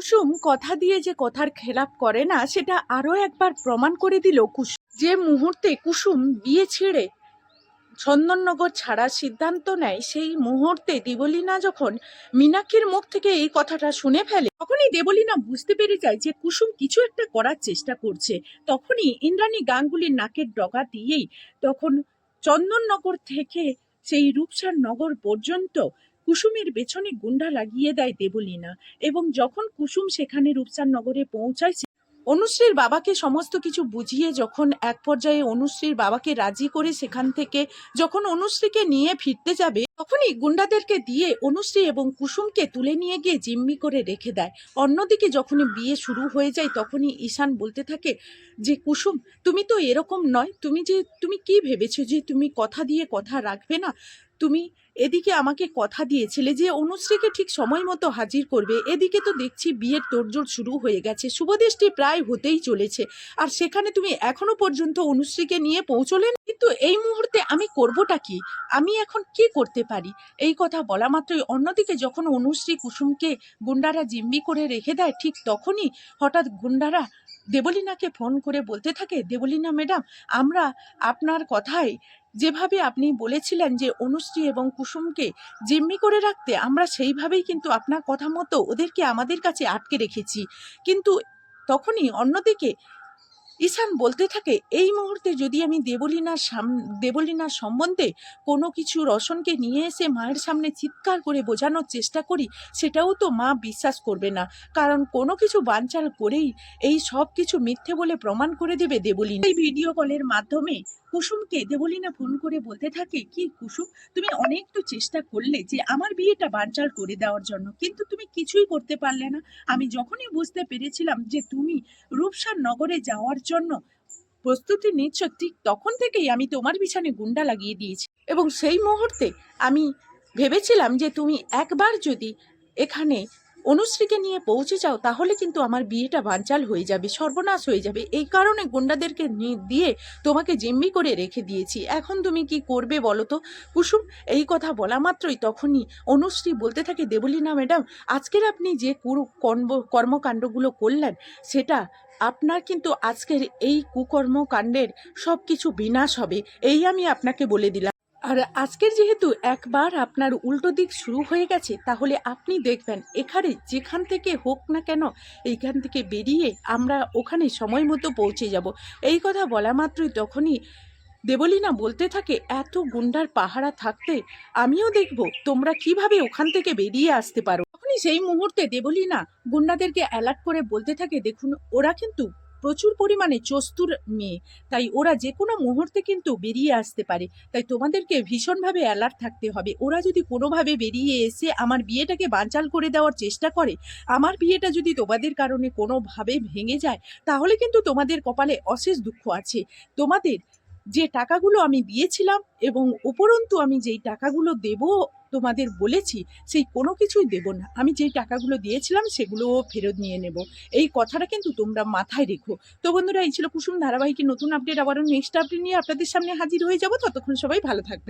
কুসুম কথা দিয়ে যে কথার খেলাপ করে না সেটা আরো একবার প্রমাণ করে দিল কুসুম। যে মুহূর্তে কুসুম বিয়ে ছেড়ে চন্দননগর ছাড়ার সিদ্ধান্ত নেয়, সেই মুহূর্তে দেবলীনা যখন মীনাক্ষীর মুখ থেকে এই কথাটা শুনে ফেলে, তখনই দেবলীনা বুঝতে পেরে যায় যে কুসুম কিছু একটা করার চেষ্টা করছে। তখনই ইন্দ্রাণী গাঙ্গুলির নাকের ডগা দিয়েই তখন চন্দননগর থেকে সেই রূপসার নগর পর্যন্ত কুসুমের পেছনে গুন্ডা লাগিয়ে দেয় দেবলীনা। এবং যখন কুসুম সেখানে রূপসার নগরে পৌঁছায়, অনুশ্রীর বাবাকে সমস্ত কিছু বুঝিয়ে যখন এক পর্যায়ে অনুশ্রীর বাবাকে রাজি করে সেখান থেকে যখন অনুশ্রীকে নিয়ে ফিরতে যাবে, তখনই গুন্ডাদেরকে দিয়ে অনুশ্রী এবং কুসুমকে তুলে নিয়ে গিয়ে জিম্মি করে রেখে দেয়। অন্যদিকে যখনই বিয়ে শুরু হয়ে যায় তখনই ঈশান বলতে থাকে যে কুসুম, তুমি তো এরকম নয়, তুমি কি ভেবেছো যে তুমি কথা দিয়ে কথা রাখবে না? তুমি এদিকে আমাকে কথা দিয়েছিলে যে অনুশ্রীকে ঠিক সময় মতো হাজির করবে, এদিকে তো দেখছি বিয়ের তোড়জোড় শুরু হয়ে গেছে, শুভদৃষ্টি প্রায় হতেই চলেছে, আর সেখানে তুমি এখনো পর্যন্ত অনুশ্রীকে নিয়ে পৌঁছলেন। কিন্তু এই মুহূর্তে আমি করবোটা কি? আমি এখন কি করতে পারি? এই কথা বলা মাত্রই অন্যদিকে যখন অনুশ্রী কুসুমকে গুন্ডারা জিম্মি করে রেখে দেয়, ঠিক তখনই হঠাৎ গুন্ডারা দেবলীনাকে ফোন করে বলতে থাকে, দেবলীনা ম্যাডাম, আমরা আপনার কথায় যেভাবে আপনি বলেছিলেন যে অনুশ্রী এবং কুসুমকে জিম্মি করে রাখতে, আমরা সেইভাবেই কিন্তু আপনার কথা মতো ওদেরকে আমাদের কাছে আটকে রেখেছি। কিন্তু তখনই অন্যদিকে ঈশান বলতে থাকে, এই মুহূর্তে যদি আমি দেবলীনার সম্বন্ধে কোনো কিছু রসনকে নিয়ে এসে মায়ের সামনে চিৎকার করে বোঝানোর চেষ্টা করি, সেটাও তো মা বিশ্বাস করবে না, কারণ কোনো কিছু বানচাল করেই এই সব কিছু মিথ্যে বলে প্রমাণ করে দেবে দেবলীনা। এই ভিডিও কলের মাধ্যমে কুসুমকে দেবলীনা ফোন করে বলতে থাকে, কি কুসুম, তুমি অনেক তো চেষ্টা করলে যে আমার বিয়েটা বানচাল করে দেওয়ার জন্য, কিন্তু তুমি কিছুই করতে পারলে না। আমি যখনই বুঝতে পেরেছিলাম যে তুমি রূপসার নগরে যাওয়ার জন্য প্রস্তুতি নিচ্ছ, ঠিক তখন থেকেই আমি তোমার পিছনে গুন্ডা লাগিয়ে দিয়েছি। এবং সেই মুহূর্তে আমি ভেবেছিলাম যে তুমি একবার যদি এখানে অনুশ্রীকে নিয়ে পৌঁছে যাও, তাহলে কিন্তু আমার বিয়েটা বানচাল হয়ে যাবে, সর্বনাশ হয়ে যাবে। এই কারণে গুন্ডাদেরকে দিয়ে তোমাকে জিম্মি করে রেখে দিয়েছি। এখন তুমি কি করবে বলো তো কুসুম? এই কথা বলা মাত্রই তখনই অনুশ্রী বলতে থাকে, দেবলীনা ম্যাডাম, আজকের আপনি যে কর্মকাণ্ডগুলো করলেন, সেটা আপনার কিন্তু আজকের এই কুকর্মকাণ্ডের সব কিছু বিনাশ হবে, এই আমি আপনাকে বলে দিলাম। আর আজকের যেহেতু একবার আপনার উল্টো দিক শুরু হয়ে গেছে, তাহলে আপনি দেখবেন এখানে যেখান থেকে হোক না কেন, এইখান থেকে বেরিয়ে আমরা ওখানে সময় মতো পৌঁছে যাব। এই কথা বলা মাত্রই তখনই দেবলীনা বলতে থাকে, এত গুন্ডার পাহারা থাকতে আমিও দেখব তোমরা কিভাবে ওখান থেকে বেরিয়ে আসতে পারো। তখনই সেই মুহূর্তে দেবলীনা গুন্ডাদেরকে অ্যালার্ট করে বলতে থাকে, দেখুন, ওরা কিন্তু প্রচুর পরিমাণে চস্তুর মেয়ে, তাই ওরা যে কোনো মুহূর্তে কিন্তু বেরিয়ে আসতে পারে, তাই তোমাদেরকে ভীষণভাবে অ্যালার্ট থাকতে হবে। ওরা যদি কোনোভাবে বেরিয়ে এসে আমার বিয়েটাকে বানচাল করে দেওয়ার চেষ্টা করে, আমার বিয়েটা যদি তোমাদের কারণে কোনোভাবে ভেঙে যায়, তাহলে কিন্তু তোমাদের কপালে অশেষ দুঃখ আছে। তোমাদের যে টাকাগুলো আমি দিয়েছিলাম এবং উপরন্তু আমি যেই টাকাগুলো দেব তোমাদের বলেছি, সেই কোনো কিছুই দেব না। আমি যেই টাকাগুলো দিয়েছিলাম সেগুলোও ফেরত নিয়ে নেব। এই কথাটা কিন্তু তোমরা মাথায় রেখো। তো বন্ধুরা, এই ছিল কুসুম ধারাবাহিকের নতুন আপডেট। আবারও নেক্সট আপডেট নিয়ে আপনাদের সামনে হাজির হয়ে যাব। ততক্ষণ সবাই ভালো থাকবে।